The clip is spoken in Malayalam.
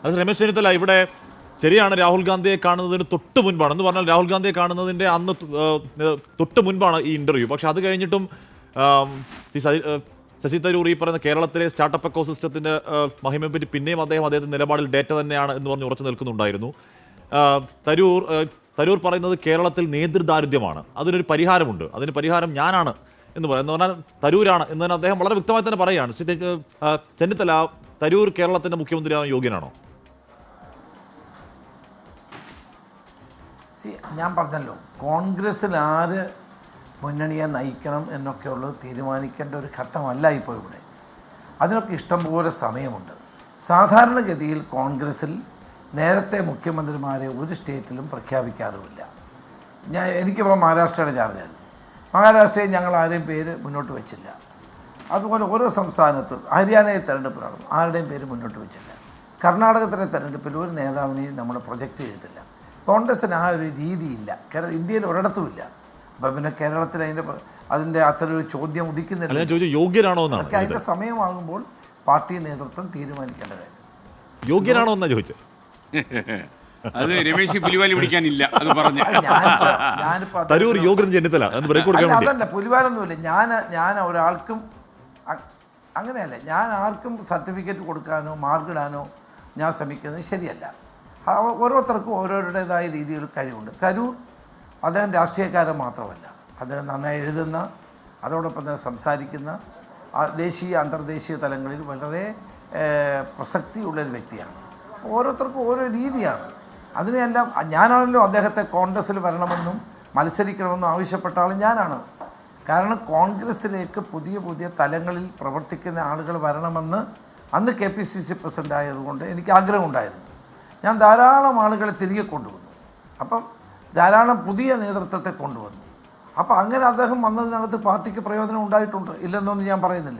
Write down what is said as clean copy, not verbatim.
അത് രമേശ് ചെന്നിത്തല ഇവിടെ ശരിയാണ്, രാഹുൽ ഗാന്ധിയെ കാണുന്നതിന് തൊട്ട് മുൻപാണ് എന്ന് പറഞ്ഞാൽ രാഹുൽ ഗാന്ധിയെ കാണുന്നതിൻ്റെ അന്ന് തൊട്ട് മുൻപാണ് ഈ ഇൻ്റർവ്യൂ. പക്ഷെ അത് കഴിഞ്ഞിട്ടും ശശി തരൂർ ഈ പറയുന്ന കേരളത്തിലെ സ്റ്റാർട്ടപ്പ് എക്കോസിസ്റ്റത്തിൻ്റെ മഹിമയെ പറ്റി പിന്നെയും അദ്ദേഹത്തിൻ്റെ നിലപാടിൽ ഡേറ്റ തന്നെയാണ് എന്ന് പറഞ്ഞ് ഉറച്ചു നിൽക്കുന്നുണ്ടായിരുന്നു. തരൂർ പറയുന്നത് കേരളത്തിൽ നേതൃദാരിദ്ര്യമാണ്, അതിനൊരു പരിഹാരമുണ്ട്, അതിന് പരിഹാരം ഞാനാണ് എന്ന് പറഞ്ഞാൽ തരൂരാണ് എന്ന് തന്നെ അദ്ദേഹം വളരെ വ്യക്തമായി തന്നെ പറയുകയാണ്. ചെന്നിത്തല, തരൂർ കേരളത്തിൻ്റെ മുഖ്യമന്ത്രിയാവാൻ യോഗ്യനാണോ? ഞാൻ പറഞ്ഞല്ലോ, കോൺഗ്രസ്സിൽ ആര് മുന്നണിയെ നയിക്കണം എന്നൊക്കെയുള്ളത് തീരുമാനിക്കേണ്ട ഒരു ഘട്ടമല്ല ഇപ്പോൾ ഇവിടെ. അതിനൊക്കെ ഇഷ്ടംപോലെ സമയമുണ്ട്. സാധാരണഗതിയിൽ കോൺഗ്രസ്സിൽ നേരത്തെ മുഖ്യമന്ത്രിമാരെ ഒരു സ്റ്റേറ്റിലും പ്രഖ്യാപിക്കാറുമില്ല. എനിക്കിപ്പോൾ മഹാരാഷ്ട്രയുടെ ചാർജായിരുന്നു. മഹാരാഷ്ട്രയിൽ ഞങ്ങൾ ആരെയും പേര് മുന്നോട്ട് വെച്ചില്ല. അതുപോലെ ഓരോ സംസ്ഥാനത്തും ഹരിയാനയിൽ തെരഞ്ഞെടുപ്പ് നടന്നു, ആരുടെയും പേര് മുന്നോട്ട് വെച്ചില്ല. കർണാടകത്തിലെ തെരഞ്ഞെടുപ്പിൽ ഒരു നേതാവിനെയും നമ്മൾ പ്രൊജക്റ്റ് ചെയ്തിട്ടില്ല. കോൺഗ്രസ്സിന് ആ ഒരു രീതിയില്ല, ഇന്ത്യയിൽ ഒരിടത്തുമില്ല. അപ്പം പിന്നെ കേരളത്തിൽ അതിൻ്റെ അത്രയൊരു ചോദ്യം ഉദിക്കുന്നില്ല. യോഗ്യനാണോ എന്നാണ്, അതിൻ്റെ സമയമാകുമ്പോൾ പാർട്ടി നേതൃത്വം തീരുമാനിക്കേണ്ട കാര്യം. യോഗ്യനാണോ എന്നാ ചോദിച്ചത്. അത് രമേശ് പുലിവാലി പിടിക്കാനില്ല, അത് പറഞ്ഞു. അതല്ല, പുലിവാലൊന്നുമില്ല. ഞാൻ ഒരാൾക്കും അങ്ങനെയല്ല, ഞാൻ ആർക്കും സർട്ടിഫിക്കറ്റ് കൊടുക്കാനോ മാർക്കിടാനോ ഞാൻ ശ്രമിക്കുന്നത് ശരിയല്ല. ഓരോരുത്തർക്കും ഓരോരുടേതായ രീതിയിൽ കഴിവുണ്ട്. തരൂർ അദ്ദേഹം രാഷ്ട്രീയക്കാരൻ മാത്രമല്ല, അദ്ദേഹം നന്നായി എഴുതുന്ന, അതോടൊപ്പം തന്നെ സംസാരിക്കുന്ന, ദേശീയ അന്തർദേശീയ തലങ്ങളിൽ വളരെ പ്രസക്തിയുള്ളൊരു വ്യക്തിയാണ്. ഓരോരുത്തർക്കും ഓരോ രീതിയാണ്. അതിനെല്ലാം ഞാനാണല്ലോ അദ്ദേഹത്തെ കോൺഗ്രസ്സിൽ വരണമെന്നും മത്സരിക്കണമെന്നും ആവശ്യപ്പെട്ട ആൾ ഞാനാണ്. കാരണം കോൺഗ്രസ്സിലേക്ക് പുതിയ പുതിയ തലങ്ങളിൽ പ്രവർത്തിക്കുന്ന ആളുകൾ വരണമെന്ന് അന്ന് KPCC പ്രസിഡൻ്റ് ആയതുകൊണ്ട് എനിക്ക് ആഗ്രഹമുണ്ടായിരുന്നു. ഞാൻ ധാരാളം ആളുകളെ തിരികെ കൊണ്ടുവന്നു. അപ്പം ധാരാളം പുതിയ നേതൃത്വത്തെ കൊണ്ടുവന്നു. അപ്പം അങ്ങനെ അദ്ദേഹം വന്നതിനകത്ത് പാർട്ടിക്ക് പ്രയോജനം ഉണ്ടായിട്ടുണ്ട്, ഇല്ലെന്നൊന്നും ഞാൻ പറയുന്നില്ല.